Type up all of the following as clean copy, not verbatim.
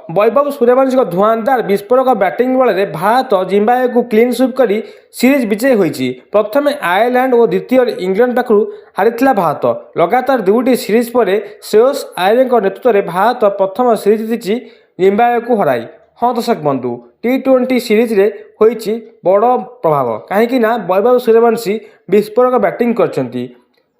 ବୈଭବ ସୂର୍ଯ୍ୟବଂଶୀଙ୍କ ଧୂଆଁଧାର ବିସ୍ଫୋରକ ବ୍ୟାଟିଂ ବଳରେ Bharat ଜିମ୍ବାୱେକୁ clean sweep କରି ସିରିଜ୍ ବିଜୟୀ ହୋଇଛି। ପ୍ରଥମେ ଆୟର୍ଲାଣ୍ଡ ଓ ଦ୍ୱିତୀୟରେ ଇଂଲଣ୍ଡ ପାଖରୁ ହାରିଥିଲା ଭାରତ। ଲଗାତାର ଦୁଇଟି ସିରିଜ୍ ପରେ ଶ୍ରେୟସ ଆୟରଙ୍କ ନେତୃତ୍ୱରେ ଭାରତ ପ୍ରଥମ ସିରିଜ୍ ଜିତିଛି ଜିମ୍ବାୱେକୁ ହରାଇ। ହଁ ଦର୍ଶକ ବନ୍ଧୁ, ଟି-20 ସିରିଜରେ ହୋଇଛି ବଡ଼ ପ୍ରଭାବ, କାହିଁକି ନା ବୈଭବ ସୂର୍ଯ୍ୟବଂଶୀ ବିସ୍ଫୋରକ ବ୍ୟାଟିଂ କରିଛନ୍ତି।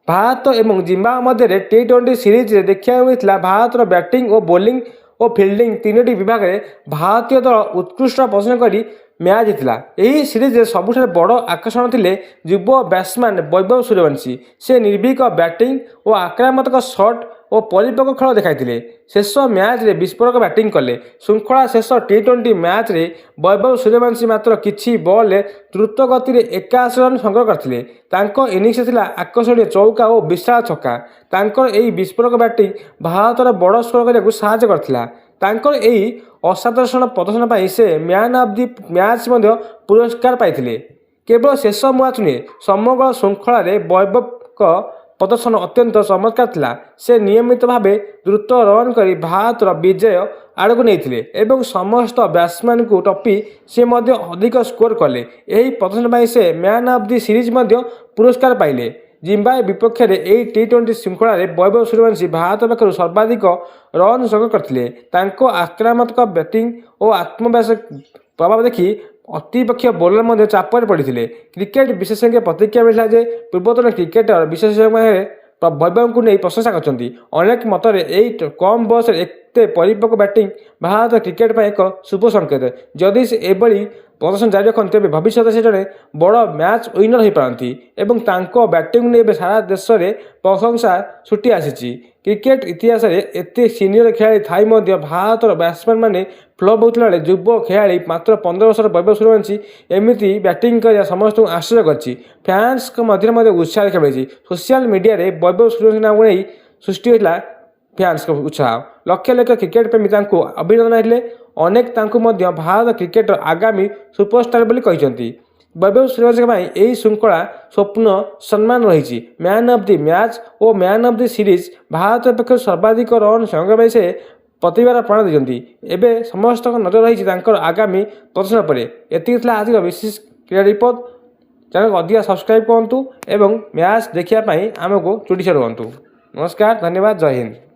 ଭାରତ ଏବଂ ଜିମ୍ବାୱେ ମଧ୍ୟରେ ଟି-20 ସିରିଜରେ ଦେଖିବାକୁ ମିଳିଥିଲା ଭାରତର ବ୍ୟାଟିଂ ଓ ବୋଲିଂ ଓ ଫିଲ୍ଡିଂ ତିନୋଟି ବିଭାଗରେ ଭାରତୀୟ ଦଳ ଉତ୍କୃଷ୍ଟ ପ୍ରଦର୍ଶନ କରି ମ୍ୟାଚ୍ ଜିତିଥିଲା। ଏହି ସିରିଜରେ ସବୁଠାରୁ ବଡ଼ ଆକର୍ଷଣ ଥିଲେ ଯୁବ ବ୍ୟାଟ୍ସମ୍ୟାନ୍ ବୈଭବ ସୂର୍ଯ୍ୟବଂଶୀ। ସେ ନିର୍ଭୀକ ବ୍ୟାଟିଂ ଓ ଆକ୍ରମଣାତ୍ମକ ସଟ୍ ଓ ପରିପକ୍ୱ ଖେଳ ଦେଖାଇଥିଲେ। ଶେଷ ମ୍ୟାଚ୍ରେ ବିସ୍ଫୋରକ ବ୍ୟାଟିଂ କଲେ। ଶୃଙ୍ଖଳା ଶେଷ ଟି-20 ମ୍ୟାଚ୍ରେ ବୈଭବ ସୂର୍ଯ୍ୟବଂଶୀ ମାତ୍ର କିଛି ବଲ୍ରେ ଦ୍ରୁତ ଗତିରେ 81 ରନ୍ ସଂଗ୍ରହ କରିଥିଲେ। ତାଙ୍କ ଇନିଂସରେ ଥିଲା ଆକର୍ଷଣୀୟ ଚୌକା ଓ ବିଶାଳ ଛକା। ତାଙ୍କର ଏହି ବିସ୍ଫୋରକ ବ୍ୟାଟିଂ ଭାରତର ବଡ଼ ସ୍କୋର କରିବାକୁ ସାହାଯ୍ୟ କରିଥିଲା। ତାଙ୍କର ଏହି ଅସାଧାରଣ ପ୍ରଦର୍ଶନ ପାଇଁ ସେ ମ୍ୟାନ୍ ଅଫ୍ ଦି ମ୍ୟାଚ୍ ମଧ୍ୟ ପୁରସ୍କାର ପାଇଥିଲେ। କେବଳ ଶେଷ ମ୍ୟାଚ୍ ନୁହେଁ, ସମଗ୍ର ଶୃଙ୍ଖଳାରେ ବୈଭବଙ୍କ ପ୍ରଦର୍ଶନ ଅତ୍ୟନ୍ତ ଚମତ୍କାର ଥିଲା। ସେ ନିୟମିତ ଭାବେ ଦ୍ରୁତ ରନ୍ କରି ଭାରତର ବିଜୟ ଆଡ଼କୁ ନେଇଥିଲେ ଏବଂ ସମସ୍ତ ବ୍ୟାଟ୍ସମ୍ୟାନଙ୍କୁ ଟପି ସେ ମଧ୍ୟ ଅଧିକ ସ୍କୋର କଲେ। ଏହି ପ୍ରଦର୍ଶନ ପାଇଁ ସେ ମ୍ୟାନ୍ ଅଫ୍ ଦି ସିରିଜ୍ ମଧ୍ୟ ପୁରସ୍କାର ପାଇଲେ। ଜିମ୍ବାୱେ ବିପକ୍ଷରେ ଏହି ଟି-20 ଶୃଙ୍ଖଳାରେ ବୈଭବ ସୂର୍ଯ୍ୟବଂଶୀ ଭାରତ ପକ୍ଷରୁ ସର୍ବାଧିକ ରନ୍ ସଂଗ୍ରହ କରିଥିଲେ। ତାଙ୍କ ଆକ୍ରମଣାତ୍ମକ ବ୍ୟାଟିଂ ଓ ଆତ୍ମବିଶ୍ୱାସ ପ୍ରଭାବ ଦେଖି ପ୍ରତିପକ୍ଷ ବୋଲର ମଧ୍ୟ ଚାପରେ ପଡ଼ିଥିଲେ। କ୍ରିକେଟ୍ ବିଶେଷଜ୍ଞଙ୍କ ପ୍ରତିକ୍ରିୟା ମିଳିଥିଲା ଯେ ପୂର୍ବତନ କ୍ରିକେଟର ବିଶେଷଜ୍ଞମାନେ ବୈଭବଙ୍କୁ ନେଇ ପ୍ରଶଂସା କରିଛନ୍ତି। ଅନେକ ମତରେ ଏହି କମ୍ ବୟସରେ ଏତେ ପରିପକ୍ୱ ବ୍ୟାଟିଂ ଭାରତ କ୍ରିକେଟ୍ ପାଇଁ ଏକ ଶୁଭ ସଂକେତ। ଯଦି ସେ ଏଭଳି ପ୍ରଦର୍ଶନ ଜାରି ରଖନ୍ତି ତେବେ ଭବିଷ୍ୟତରେ ସେ ଜଣେ ବଡ଼ ମ୍ୟାଚ୍ ୱିନର ହୋଇପାରନ୍ତି ଏବଂ ତାଙ୍କ ବ୍ୟାଟିଂକୁ ନେଇ ଏବେ ସାରା ଦେଶରେ ପ୍ରଶଂସା ଛୁଟି ଆସିଛି। କ୍ରିକେଟ୍ ଇତିହାସରେ ଏତେ ସିନିୟର ଖେଳାଳି ଥାଇ ମଧ୍ୟ ଭାରତର ବ୍ୟାଟ୍ସମ୍ୟାନମାନେ ଫ୍ଲପ୍ ହେଉଥିଲା ବେଳେ ଯୁବ ଖେଳାଳି ମାତ୍ର 15 ବର୍ଷର ବୈଭବ ସୂର୍ଯ୍ୟବଂଶୀ ଏମିତି ବ୍ୟାଟିଂ କରିବା ସମସ୍ତଙ୍କୁ ଆଶ୍ଚର୍ଯ୍ୟ କରିଛି। ଫ୍ୟାନ୍ସଙ୍କ ମଧ୍ୟରେ ମଧ୍ୟ ଉତ୍ସାହ ଦେଖା ମିଳିଛି। ସୋସିଆଲ ମିଡ଼ିଆରେ ବୈଭବ ସୂର୍ଯ୍ୟବଂଶୀଙ୍କ ନାମକୁ ନେଇ ସୃଷ୍ଟି ହୋଇଥିଲା ଫ୍ୟାନ୍ସଙ୍କ ଉତ୍ସାହ। ଲକ୍ଷ ଲକ୍ଷ କ୍ରିକେଟ୍ ପ୍ରେମୀ ତାଙ୍କୁ ଅଭିନନ୍ଦନ ଜଣାଇଥିଲେ। ଅନେକ ତାଙ୍କୁ ମଧ୍ୟ ଭାରତ କ୍ରିକେଟର ଆଗାମୀ ସୁପରଷ୍ଟାର ବୋଲି କହିଛନ୍ତି। ବୈଭବ ସୂର୍ଯ୍ୟବଂଶୀଙ୍କ ପାଇଁ ଏହି ଶୃଙ୍ଖଳା ସ୍ୱପ୍ନ ସମ୍ମାନ ରହିଛି। Man of the match O man of the series Bharat ପକ୍ଷରୁ ସର୍ବାଧିକ ରନ୍ ସଂଗ୍ରହ ପାଇଁ ସେ ପ୍ରତିଭାର ପ୍ରମାଣ ଦେଇଛନ୍ତି। ଏବେ ସମସ୍ତଙ୍କ ନଜର ରହିଛି ତାଙ୍କର ଆଗାମୀ ପ୍ରଦର୍ଶନ ଉପରେ। ଏତିକି ଥିଲା ଆଜିର ବିଶେଷ କ୍ରୀଡ଼ା ରିପୋର୍ଟ। ଚ୍ୟାନେଲକୁ ଅଧିକ ସବସ୍କ୍ରାଇବ୍ କରନ୍ତୁ ଏବଂ ମ୍ୟାଚ୍ ଦେଖିବା ପାଇଁ ଆମକୁ ଯୋଡ଼ି ରୁହନ୍ତୁ। ନମସ୍କାର, ଧନ୍ୟବାଦ, ଜୟ ହିନ୍ଦ।